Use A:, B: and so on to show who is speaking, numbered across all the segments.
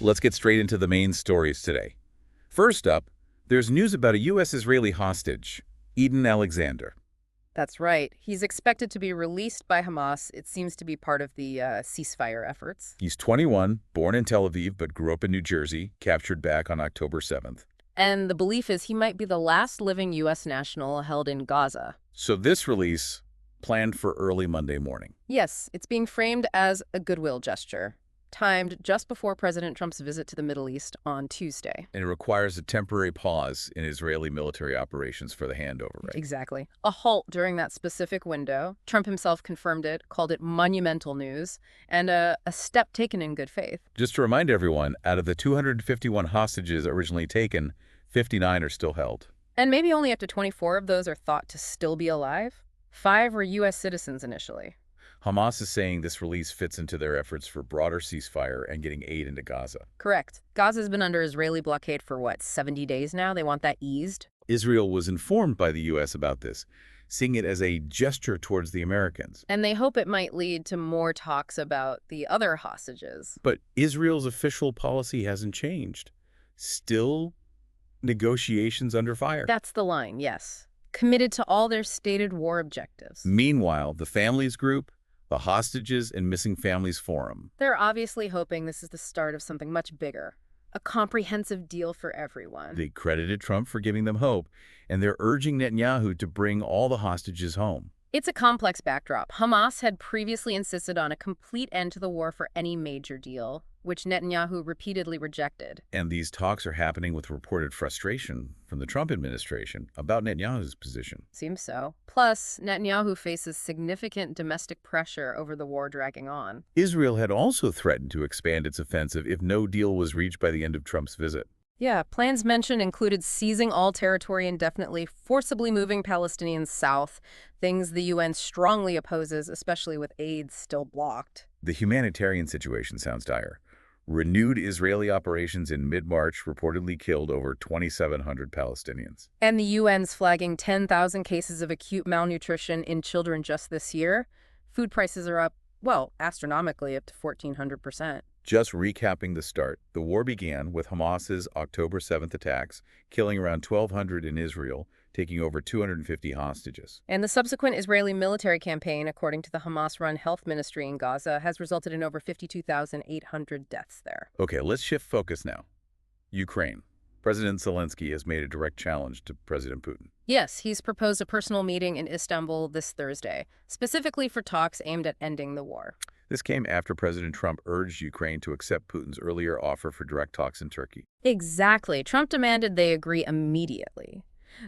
A: let's get straight into the main stories today. First up, there's news about a U.S.-Israeli hostage, Eden Alexander.
B: That's right. He's expected to be released by Hamas. It seems to be part of the ceasefire efforts.
A: He's 21, born in Tel Aviv but grew up in New Jersey, captured back on October 7th.
B: And the belief is he might be the last living U.S. national held in Gaza.
A: So this release, planned for early Monday morning.
B: Yes, it's being framed as a goodwill gesture, timed just before President Trump's visit to the Middle East on Tuesday.
A: And it requires a temporary pause in Israeli military operations for the handover, right?
B: Exactly. A halt during that specific window. Trump himself confirmed it, called it monumental news, and a step taken in good faith.
A: Just to remind everyone, out of the 251 hostages originally taken, 59 are still held.
B: And maybe only up to 24 of those are thought to still be alive. 5 were U.S. citizens initially.
A: Hamas is saying this release fits into their efforts for broader ceasefire and getting aid into Gaza.
B: Correct. Gaza's been under Israeli blockade for, 70 days now? They want that eased?
A: Israel was informed by the U.S. about this, seeing it as a gesture towards the Americans.
B: And they hope it might lead to more talks about the other hostages.
A: But Israel's official policy hasn't changed. Still negotiations under fire.
B: That's the line, yes. Committed to all their stated war objectives.
A: Meanwhile, the Families Group, the Hostages and Missing Families Forum.
B: They're obviously hoping this is the start of something much bigger. A comprehensive deal for everyone.
A: They credited Trump for giving them hope, and they're urging Netanyahu to bring all the hostages home.
B: It's a complex backdrop. Hamas had previously insisted on a complete end to the war for any major deal, which Netanyahu repeatedly rejected.
A: And these talks are happening with reported frustration from the Trump administration about Netanyahu's position.
B: Seems so. Plus, Netanyahu faces significant domestic pressure over the war dragging on.
A: Israel had also threatened to expand its offensive if no deal was reached by the end of Trump's visit.
B: Yeah, plans mentioned included seizing all territory indefinitely, forcibly moving Palestinians south, things the UN strongly opposes, especially with aid still blocked.
A: The humanitarian situation sounds dire. Renewed Israeli operations in mid-March reportedly killed over 2,700 Palestinians.
B: And the UN's flagging 10,000 cases of acute malnutrition in children just this year. Food prices are up, astronomically up to 1,400%.
A: Just recapping the start, the war began with Hamas's October 7th attacks, killing around 1,200 in Israel, taking over 250 hostages.
B: And the subsequent Israeli military campaign, according to the Hamas-run health ministry in Gaza, has resulted in over 52,800 deaths there.
A: Okay, let's shift focus now. Ukraine. President Zelensky has made a direct challenge to President Putin.
B: Yes, he's proposed a personal meeting in Istanbul this Thursday, specifically for talks aimed at ending the war.
A: This came after President Trump urged Ukraine to accept Putin's earlier offer for direct talks in Turkey.
B: Exactly. Trump demanded they agree immediately.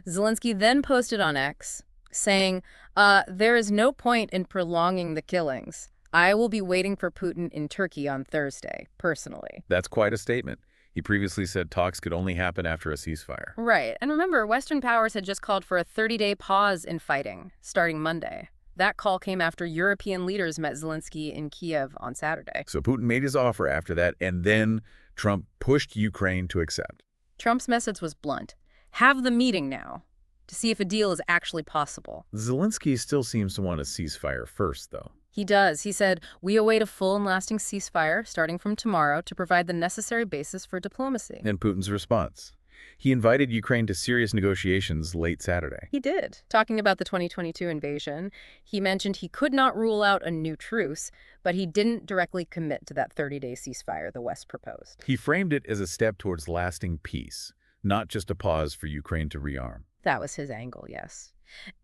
B: Zelensky then posted on X, saying, there is no point in prolonging the killings. I will be waiting for Putin in Turkey on Thursday, personally.
A: That's quite a statement. He previously said talks could only happen after a ceasefire.
B: Right. And remember, Western powers had just called for a 30-day pause in fighting, starting Monday. That call came after European leaders met Zelensky in Kiev on Saturday.
A: So Putin made his offer after that, and then Trump pushed Ukraine to accept.
B: Trump's message was blunt. Have the meeting now to see if a deal is actually possible.
A: Zelensky still seems to want a ceasefire first, though.
B: He does. He said, we await a full and lasting ceasefire starting from tomorrow to provide the necessary basis for diplomacy.
A: And Putin's response. He invited Ukraine to serious negotiations late Saturday.
B: He did. Talking about the 2022 invasion, he mentioned he could not rule out a new truce, but he didn't directly commit to that 30-day ceasefire the West proposed.
A: He framed it as a step towards lasting peace, not just a pause for Ukraine to rearm.
B: That was his angle, yes.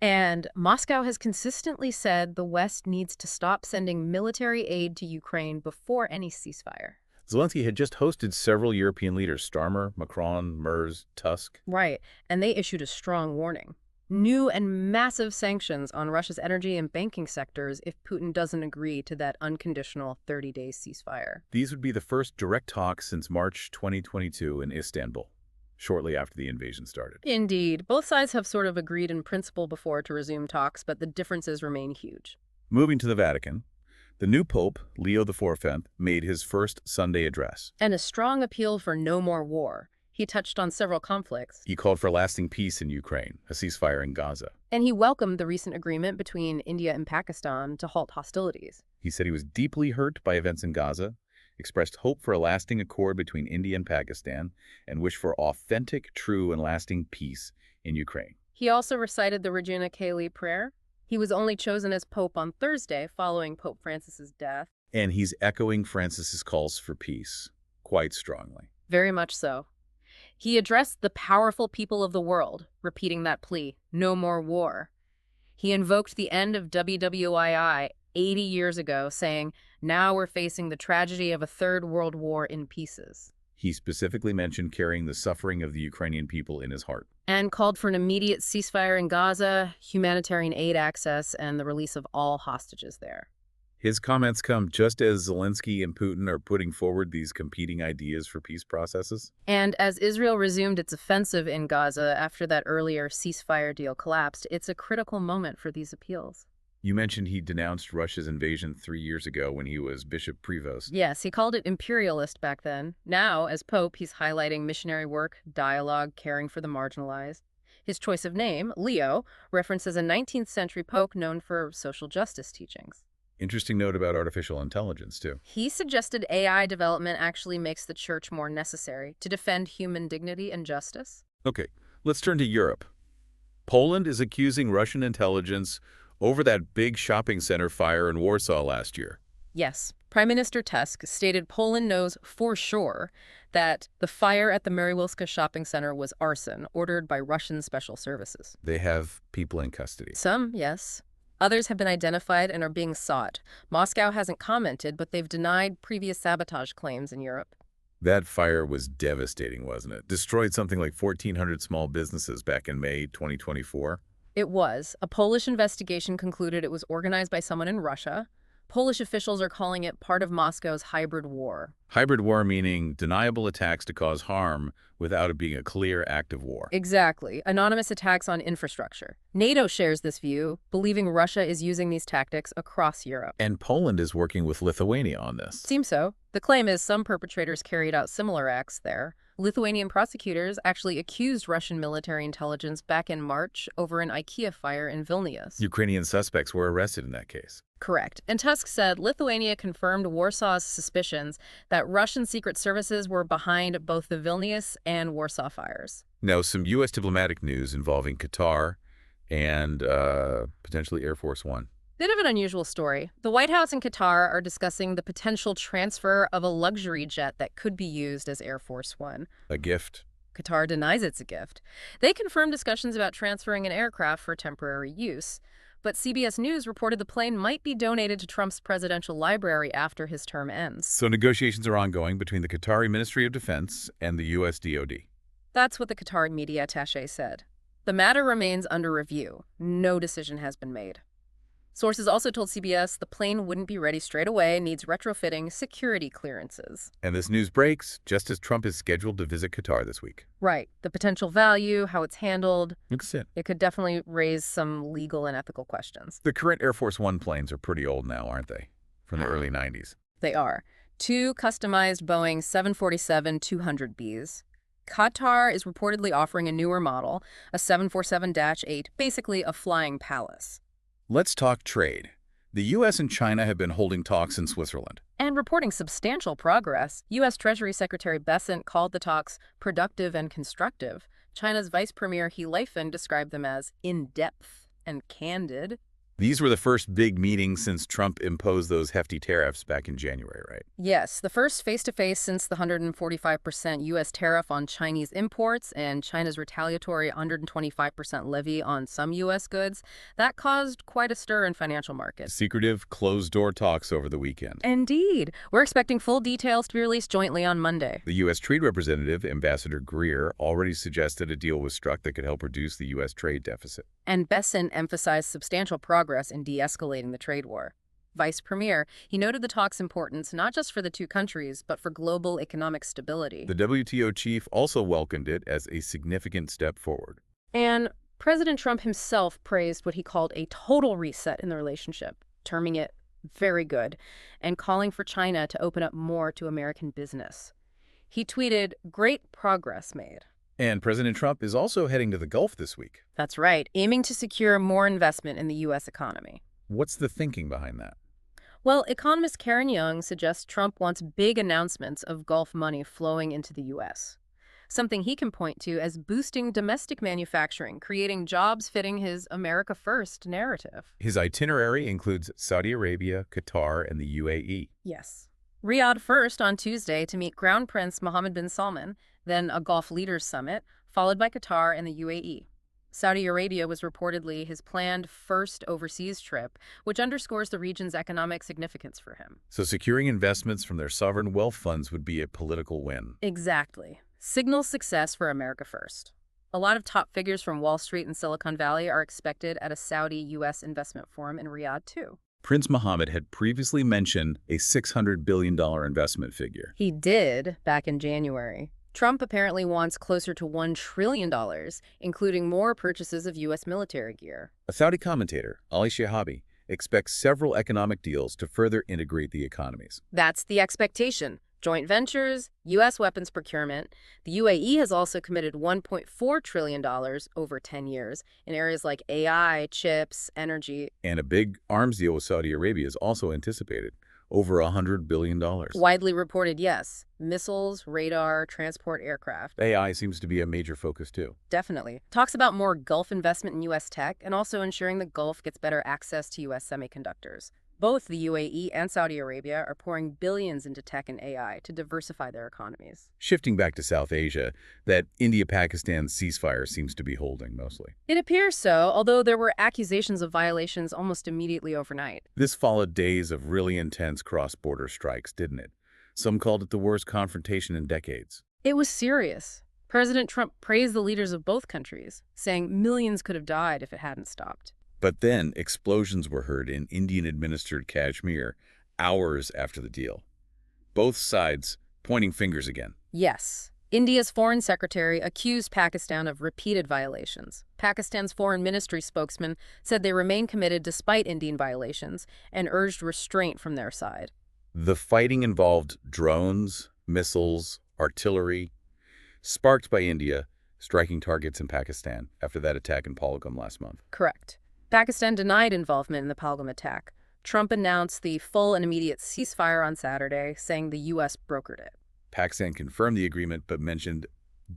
B: And Moscow has consistently said the West needs to stop sending military aid to Ukraine before any ceasefire.
A: Zelensky had just hosted several European leaders, Starmer, Macron, Merz, Tusk.
B: Right, and they issued a strong warning. New and massive sanctions on Russia's energy and banking sectors if Putin doesn't agree to that unconditional 30-day ceasefire.
A: These would be the first direct talks since March 2022 in Istanbul, shortly after the invasion started.
B: Indeed. Both sides have sort of agreed in principle before to resume talks, but the differences remain huge.
A: Moving to the Vatican, the new Pope, Leo XIV, made his first Sunday address.
B: And a strong appeal for no more war. He touched on several conflicts.
A: He called for lasting peace in Ukraine, a ceasefire in Gaza.
B: And he welcomed the recent agreement between India and Pakistan to halt hostilities.
A: He said he was deeply hurt by events in Gaza expressed hope for a lasting accord between India and Pakistan, and wished for authentic, true, and lasting peace in Ukraine.
B: He also recited the Regina Caeli prayer. He was only chosen as Pope on Thursday following Pope Francis's death.
A: And he's echoing Francis's calls for peace quite strongly.
B: Very much so. He addressed the powerful people of the world, repeating that plea, no more war. He invoked the end of WWII 80 years ago, saying, now we're facing the tragedy of a third world war in pieces.
A: He specifically mentioned carrying the suffering of the Ukrainian people in his heart.
B: And called for an immediate ceasefire in Gaza, humanitarian aid access, and the release of all hostages there.
A: His comments come just as Zelensky and Putin are putting forward these competing ideas for peace processes.
B: And as Israel resumed its offensive in Gaza after that earlier ceasefire deal collapsed, it's a critical moment for these appeals.
A: You mentioned he denounced Russia's invasion 3 years ago when he was Bishop Prevost.
B: Yes, he called it imperialist back then. Now, as Pope, he's highlighting missionary work, dialogue, caring for the marginalized. His choice of name, Leo, references a 19th century pope known for social justice teachings.
A: Interesting note about artificial intelligence, too.
B: He suggested AI development actually makes the church more necessary to defend human dignity and justice.
A: Okay, let's turn to Europe. Poland is accusing Russian intelligence over that big shopping center fire in Warsaw last year.
B: Yes, Prime Minister Tusk stated Poland knows for sure that the fire at the Mariwilska shopping center was arson ordered by Russian special services.
A: They have people in custody.
B: Some, yes. Others have been identified and are being sought. Moscow hasn't commented, but they've denied previous sabotage claims in Europe.
A: That fire was devastating, wasn't it? Destroyed something like 1,400 small businesses back in May 2024.
B: It was. A Polish investigation concluded it was organized by someone in Russia. Polish officials are calling it part of Moscow's hybrid war.
A: Hybrid war meaning deniable attacks to cause harm without it being a clear act of war.
B: Exactly. Anonymous attacks on infrastructure. NATO shares this view, believing Russia is using these tactics across Europe.
A: And Poland is working with Lithuania on this.
B: Seems so. The claim is some perpetrators carried out similar acts there. Lithuanian prosecutors actually accused Russian military intelligence back in March over an IKEA fire in Vilnius.
A: Ukrainian suspects were arrested in that case.
B: Correct. And Tusk said Lithuania confirmed Warsaw's suspicions that Russian secret services were behind both the Vilnius and Warsaw fires.
A: Now, some U.S. diplomatic news involving Qatar and potentially Air Force One.
B: Bit of an unusual story. The White House and Qatar are discussing the potential transfer of a luxury jet that could be used as Air Force One.
A: A gift.
B: Qatar denies it's a gift. They confirmed discussions about transferring an aircraft for temporary use. But CBS News reported the plane might be donated to Trump's presidential library after his term ends.
A: So negotiations are ongoing between the Qatari Ministry of Defense and the U.S. DoD.
B: That's what the Qatari media attaché said. The matter remains under review. No decision has been made. Sources also told CBS the plane wouldn't be ready straight away, needs retrofitting security clearances.
A: And this news breaks just as Trump is scheduled to visit Qatar this week.
B: Right. The potential value, how it's handled.
A: That's it.
B: It could definitely raise some legal and ethical questions.
A: The current Air Force One planes are pretty old now, aren't they? From the early 90s.
B: They are. 2 customized Boeing 747-200Bs. Qatar is reportedly offering a newer model, a 747-8, basically a flying palace.
A: Let's talk trade. The U.S. and China have been holding talks in Switzerland.
B: And reporting substantial progress. U.S. Treasury Secretary Bessent called the talks productive and constructive. China's Vice Premier He Lifan described them as in-depth and candid.
A: These were the first big meetings since Trump imposed those hefty tariffs back in January, right?
B: Yes, the first face-to-face since the 145% U.S. tariff on Chinese imports and China's retaliatory 125% levy on some U.S. goods. That caused quite a stir in financial markets.
A: Secretive, closed-door talks over the weekend.
B: Indeed. We're expecting full details to be released jointly on Monday.
A: The U.S. Trade Representative, Ambassador Greer, already suggested a deal was struck that could help reduce the U.S. trade deficit.
B: And Bessent emphasized substantial progress in de-escalating the trade war. Vice Premier, he noted the talks' importance not just for the two countries, but for global economic stability.
A: The WTO chief also welcomed it as a significant step forward.
B: And President Trump himself praised what he called a total reset in the relationship, terming it very good, and calling for China to open up more to American business. He tweeted, "Great progress made."
A: And President Trump is also heading to the Gulf this week.
B: That's right, aiming to secure more investment in the U.S. economy.
A: What's the thinking behind that?
B: Well, economist Karen Young suggests Trump wants big announcements of Gulf money flowing into the U.S., something he can point to as boosting domestic manufacturing, creating jobs fitting his America First narrative.
A: His itinerary includes Saudi Arabia, Qatar, and the UAE.
B: Yes. Riyadh first on Tuesday to meet Crown Prince Mohammed bin Salman, then a Gulf Leaders Summit, followed by Qatar and the UAE. Saudi Arabia was reportedly his planned first overseas trip, which underscores the region's economic significance for him.
A: So securing investments from their sovereign wealth funds would be a political win.
B: Exactly. Signals success for America First. A lot of top figures from Wall Street and Silicon Valley are expected at a Saudi-U.S. investment forum in Riyadh, too.
A: Prince Mohammed had previously mentioned a $600 billion investment figure.
B: He did back in January. Trump apparently wants closer to $1 trillion, including more purchases of U.S. military gear.
A: A Saudi commentator, Ali Shahabi, expects several economic deals to further integrate the economies.
B: That's the expectation. Joint ventures, U.S. weapons procurement. The UAE has also committed $1.4 trillion over 10 years in areas like AI, chips, energy.
A: And a big arms deal with Saudi Arabia is also anticipated, over $100 billion.
B: Widely reported, yes. Missiles, radar, transport aircraft.
A: AI seems to be a major focus too.
B: Definitely. Talks about more Gulf investment in U.S. tech and also ensuring the Gulf gets better access to U.S. semiconductors. Both the UAE and Saudi Arabia are pouring billions into tech and AI to diversify their economies.
A: Shifting back to South Asia, that India-Pakistan ceasefire seems to be holding mostly.
B: It appears so, although there were accusations of violations almost immediately overnight.
A: This followed days of really intense cross-border strikes, didn't it? Some called it the worst confrontation in decades.
B: It was serious. President Trump praised the leaders of both countries, saying millions could have died if it hadn't stopped.
A: But then explosions were heard in Indian-administered Kashmir hours after the deal. Both sides pointing fingers again.
B: Yes. India's foreign secretary accused Pakistan of repeated violations. Pakistan's foreign ministry spokesman said they remain committed despite Indian violations and urged restraint from their side.
A: The fighting involved drones, missiles, artillery, sparked by India striking targets in Pakistan after that attack in Pahalgam last month.
B: Correct. Pakistan denied involvement in the Pahalgam attack. Trump announced the full and immediate ceasefire on Saturday, saying the U.S. brokered it.
A: Pakistan confirmed the agreement but mentioned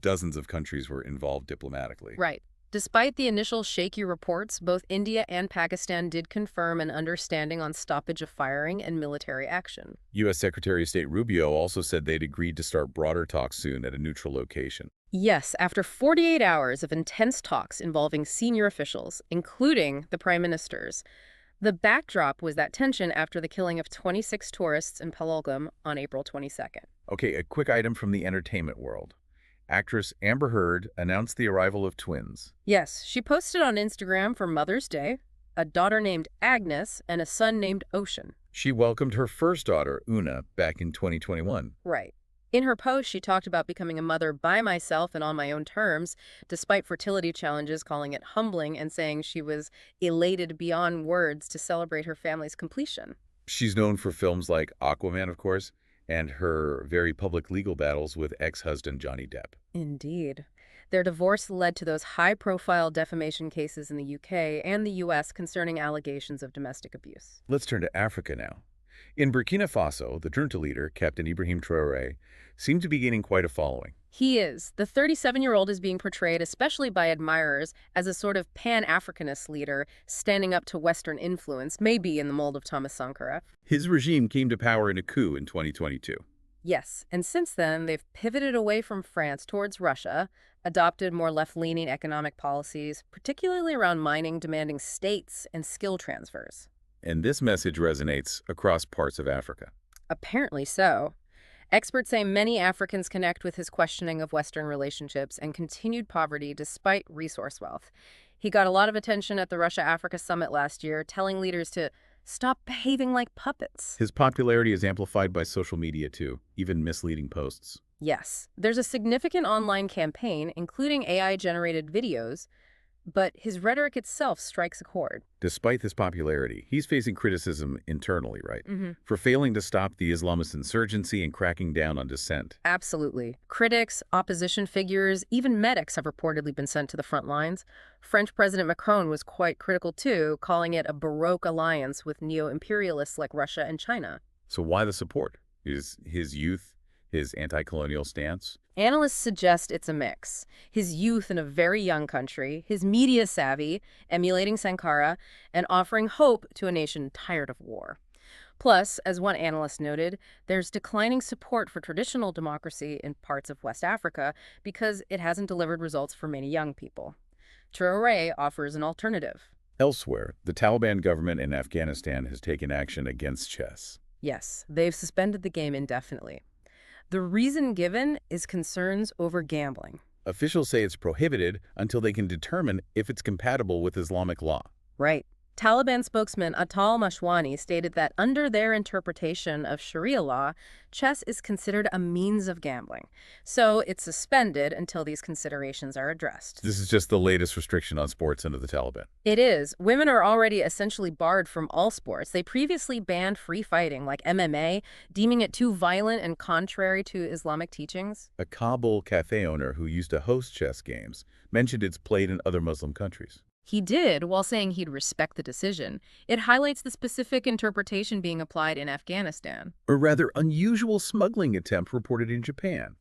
A: dozens of countries were involved diplomatically.
B: Right. Despite the initial shaky reports, both India and Pakistan did confirm an understanding on stoppage of firing and military action.
A: U.S. Secretary of State Rubio also said they'd agreed to start broader talks soon at a neutral location.
B: Yes, after 48 hours of intense talks involving senior officials, including the prime ministers. The backdrop was that tension after the killing of 26 tourists in Pahalgam on April 22nd.
A: Okay, a quick item from the entertainment world. Actress Amber Heard announced the arrival of twins.
B: Yes, she posted on Instagram for Mother's Day, a daughter named Agnes and a son named Ocean.
A: She welcomed her first daughter, Una, back in 2021.
B: Right. In her post, she talked about becoming a mother by myself and on my own terms, despite fertility challenges, calling it humbling and saying she was elated beyond words to celebrate her family's completion.
A: She's known for films like Aquaman, of course, and her very public legal battles with ex-husband Johnny Depp.
B: Indeed. Their divorce led to those high-profile defamation cases in the UK and the US concerning allegations of domestic abuse.
A: Let's turn to Africa now. In Burkina Faso, the junta leader, Captain Ibrahim Traoré, seemed to be gaining quite a following.
B: He is. The 37-year-old is being portrayed, especially by admirers, as a sort of pan-Africanist leader standing up to Western influence, maybe in the mold of Thomas Sankara.
A: His regime came to power in a coup in 2022.
B: Yes, and since then, they've pivoted away from France towards Russia, adopted more left-leaning economic policies, particularly around mining, demanding states and skill transfers.
A: And this message resonates across parts of Africa.
B: Apparently so. Experts say many Africans connect with his questioning of Western relationships and continued poverty despite resource wealth. He got a lot of attention at the Russia-Africa summit last year, telling leaders to stop behaving like puppets.
A: His popularity is amplified by social media too, even misleading posts.
B: Yes, there's a significant online campaign, including AI-generated videos, but his rhetoric itself strikes a chord.
A: Despite this popularity, he's facing criticism internally, right?
B: Hmm.
A: For failing to stop the Islamist insurgency and cracking down on dissent.
B: Absolutely. Critics, opposition figures, even medics have reportedly been sent to the front lines. French President Macron was quite critical too, calling it a Baroque alliance with neo-imperialists like Russia and China.
A: So why the support? Is his youth, his anti-colonial stance?
B: Analysts suggest it's a mix. His youth in a very young country, his media savvy, emulating Sankara, and offering hope to a nation tired of war. Plus, as one analyst noted, there's declining support for traditional democracy in parts of West Africa because it hasn't delivered results for many young people. Traoré offers an alternative.
A: Elsewhere, the Taliban government in Afghanistan has taken action against chess.
B: Yes, they've suspended the game indefinitely. The reason given is concerns over gambling.
A: Officials say it's prohibited until they can determine if it's compatible with Islamic law.
B: Right. Taliban spokesman Atal Mashwani stated that under their interpretation of Sharia law, chess is considered a means of gambling. So it's suspended until these considerations are addressed.
A: This is just the latest restriction on sports under the Taliban.
B: It is. Women are already essentially barred from all sports. They previously banned free fighting, like MMA, deeming it too violent and contrary to Islamic teachings.
A: A Kabul cafe owner who used to host chess games mentioned it's played in other Muslim countries.
B: He did, while saying he'd respect the decision. It highlights the specific interpretation being applied in Afghanistan.
A: A rather unusual smuggling attempt reported in Japan,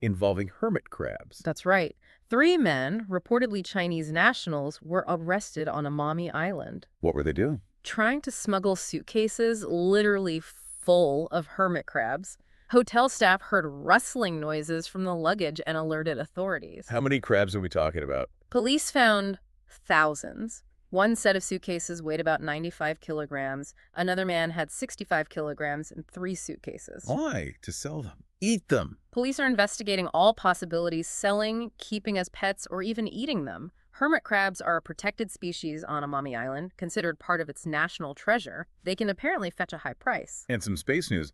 A: involving hermit crabs.
B: That's right. 3 men, reportedly Chinese nationals, were arrested on Amami Island,
A: What were they doing?
B: trying to smuggle suitcases literally full of hermit crabs. Hotel staff heard rustling noises from the luggage and alerted authorities.
A: How many crabs are we talking about?
B: Police found thousands. One set of suitcases weighed about 95 kilograms. Another man had 65 kilograms in 3 suitcases.
A: Why? To sell them. Eat them.
B: Police are investigating all possibilities: selling, keeping as pets, or even eating them. Hermit crabs are a protected species on Amami Island, considered part of its national treasure. They can apparently fetch a high price.
A: And some space news.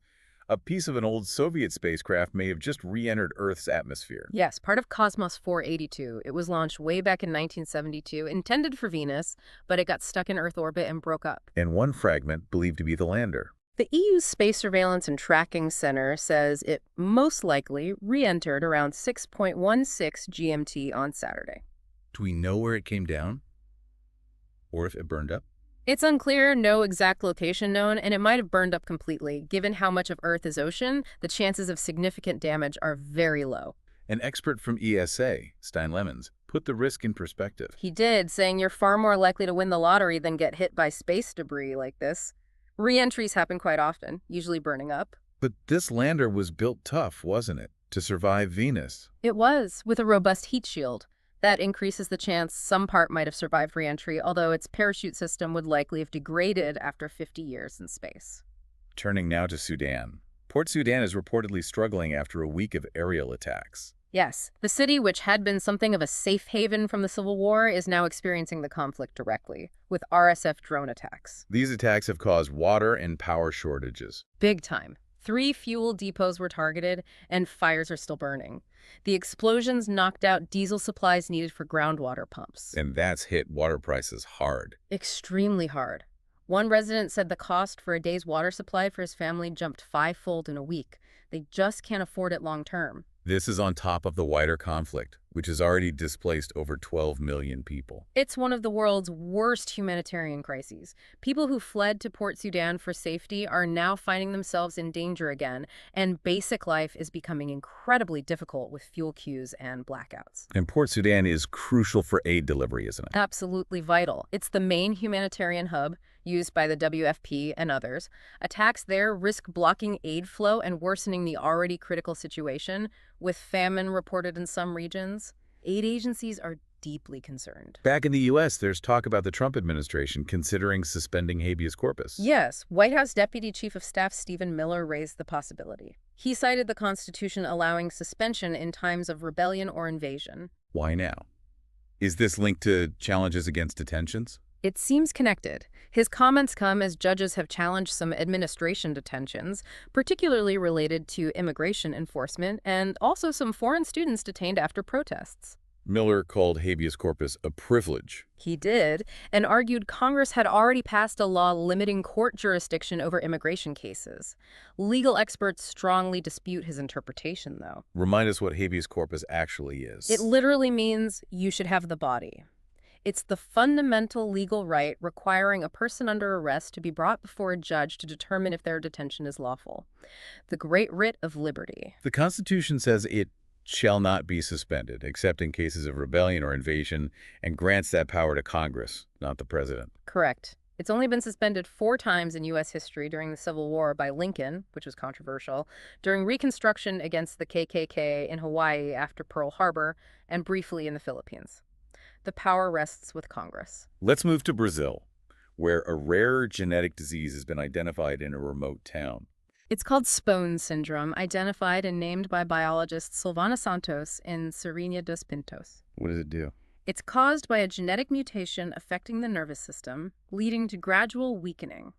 A: A piece of an old Soviet spacecraft may have just re-entered Earth's atmosphere.
B: Yes, part of Cosmos 482. It was launched way back in 1972, intended for Venus, but it got stuck in Earth orbit and broke up.
A: And one fragment believed to be the lander.
B: The EU's Space Surveillance and Tracking Center says it most likely re-entered around 6.16 GMT on Saturday.
A: Do we know where it came down? Or if it burned up?
B: It's unclear, no exact location known, and it might have burned up completely. Given how much of Earth is ocean, the chances of significant damage are very low.
A: An expert from ESA, Stein Lemons, put the risk in perspective.
B: He did, saying you're far more likely to win the lottery than get hit by space debris like this. Re-entries happen quite often, usually burning up.
A: But this lander was built tough, wasn't it, to survive Venus?
B: It was, with a robust heat shield. That increases the chance some part might have survived re-entry, although its parachute system would likely have degraded after 50 years in space.
A: Turning now to Sudan. Port Sudan is reportedly struggling after a week of aerial attacks.
B: Yes, the city, which had been something of a safe haven from the civil war, is now experiencing the conflict directly, with RSF drone attacks.
A: These attacks have caused water and power shortages.
B: Big time. 3 fuel depots were targeted, and fires are still burning. The explosions knocked out diesel supplies needed for groundwater pumps.
A: And that's hit water prices hard.
B: Extremely hard. One resident said the cost for a day's water supply for his family jumped 5-fold in a week. They just can't afford it long term.
A: This is on top of the wider conflict, which has already displaced over 12 million people.
B: It's one of the world's worst humanitarian crises. People who fled to Port Sudan for safety are now finding themselves in danger again, and basic life is becoming incredibly difficult with fuel queues and blackouts.
A: And Port Sudan is crucial for aid delivery, isn't it?
B: Absolutely vital. It's the main humanitarian hub, used by the WFP and others. Attacks there risk blocking aid flow and worsening the already critical situation, with famine reported in some regions. Aid agencies are deeply concerned.
A: Back in the U.S., there's talk about the Trump administration considering suspending habeas corpus.
B: Yes, White House Deputy Chief of Staff Stephen Miller raised the possibility. He cited the Constitution allowing suspension in times of rebellion or invasion.
A: Why now? Is this linked to challenges against detentions?
B: It seems connected. His comments come as judges have challenged some administration detentions, particularly related to immigration enforcement, and also some foreign students detained after protests.
A: Miller called habeas corpus a privilege.
B: He did, and argued Congress had already passed a law limiting court jurisdiction over immigration cases. Legal experts strongly dispute his interpretation, though.
A: Remind us what habeas corpus actually is.
B: It literally means you should have the body. It's the fundamental legal right requiring a person under arrest to be brought before a judge to determine if their detention is lawful. The great writ of liberty.
A: The Constitution says it shall not be suspended, except in cases of rebellion or invasion, and grants that power to Congress, not the president.
B: Correct. It's only been suspended 4 times in U.S. history: during the Civil War by Lincoln, which was controversial, during Reconstruction against the KKK in Hawaii after Pearl Harbor, and briefly in the Philippines. The power rests with Congress.
A: Let's move to Brazil, where a rare genetic disease has been identified in a remote town.
B: It's called Spohn syndrome, identified and named by biologist Silvana Santos in Serena dos Pintos.
A: What does it do?
B: It's caused by a genetic mutation affecting the nervous system, leading to gradual weakening.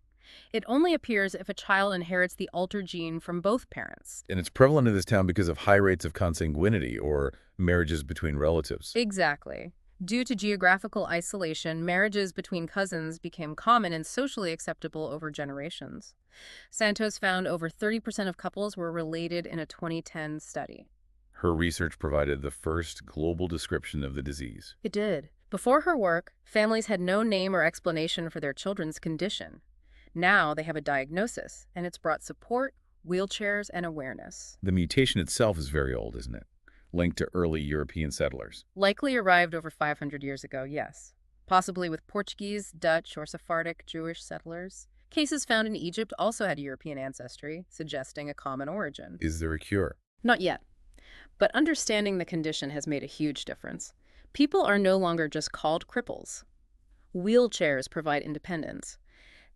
B: It only appears if a child inherits the altered gene from both parents.
A: And it's prevalent in this town because of high rates of consanguinity, or marriages between relatives.
B: Exactly. Due to geographical isolation, marriages between cousins became common and socially acceptable over generations. Santos found over 30% of couples were related in a 2010 study.
A: Her research provided the first global description of the disease.
B: It did. Before her work, families had no name or explanation for their children's condition. Now they have a diagnosis, and it's brought support, wheelchairs, and awareness.
A: The mutation itself is very old, isn't it? Linked to early European settlers.
B: Likely arrived over 500 years ago, yes. Possibly with Portuguese, Dutch, or Sephardic Jewish settlers. Cases found in Egypt also had European ancestry, suggesting a common origin.
A: Is there a cure?
B: Not yet. But understanding the condition has made a huge difference. People are no longer just called cripples. Wheelchairs provide independence.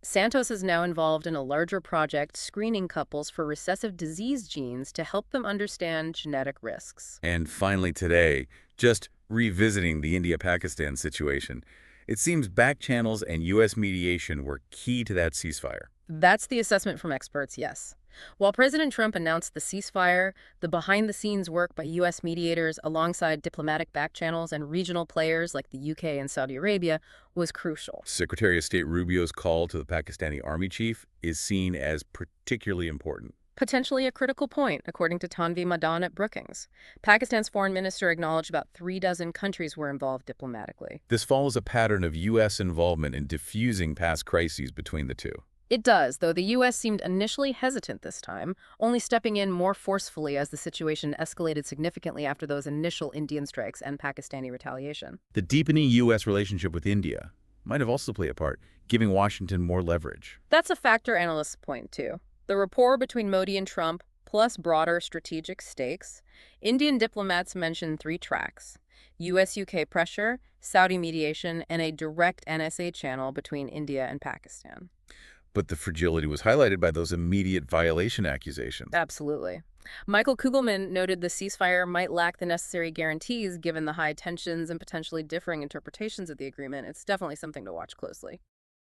B: Santos is now involved in a larger project screening couples for recessive disease genes to help them understand genetic risks.
A: And finally today, just revisiting the India-Pakistan situation, it seems back channels and U.S. mediation were key to that ceasefire.
B: That's the assessment from experts, yes. While President Trump announced the ceasefire, the behind-the-scenes work by U.S. mediators alongside diplomatic back channels and regional players like the U.K. and Saudi Arabia was crucial.
A: Secretary of State Rubio's call to the Pakistani army chief is seen as particularly important.
B: Potentially a critical point, according to Tanvi Madan at Brookings. Pakistan's foreign minister acknowledged about 36 countries were involved diplomatically.
A: This follows a pattern of U.S. involvement in diffusing past crises between the two.
B: It does, though the U.S. seemed initially hesitant this time, only stepping in more forcefully as the situation escalated significantly after those initial Indian strikes and Pakistani retaliation.
A: The deepening U.S. relationship with India might have also played a part, giving Washington more leverage.
B: That's a factor analysts point to. The rapport between Modi and Trump, plus broader strategic stakes. Indian diplomats mentioned 3 tracks: U.S.-UK pressure, Saudi mediation, and a direct NSA channel between India and Pakistan.
A: But the fragility was highlighted by those immediate violation accusations.
B: Absolutely. Michael Kugelman noted the ceasefire might lack the necessary guarantees given the high tensions and potentially differing interpretations of the agreement. It's definitely something to watch closely.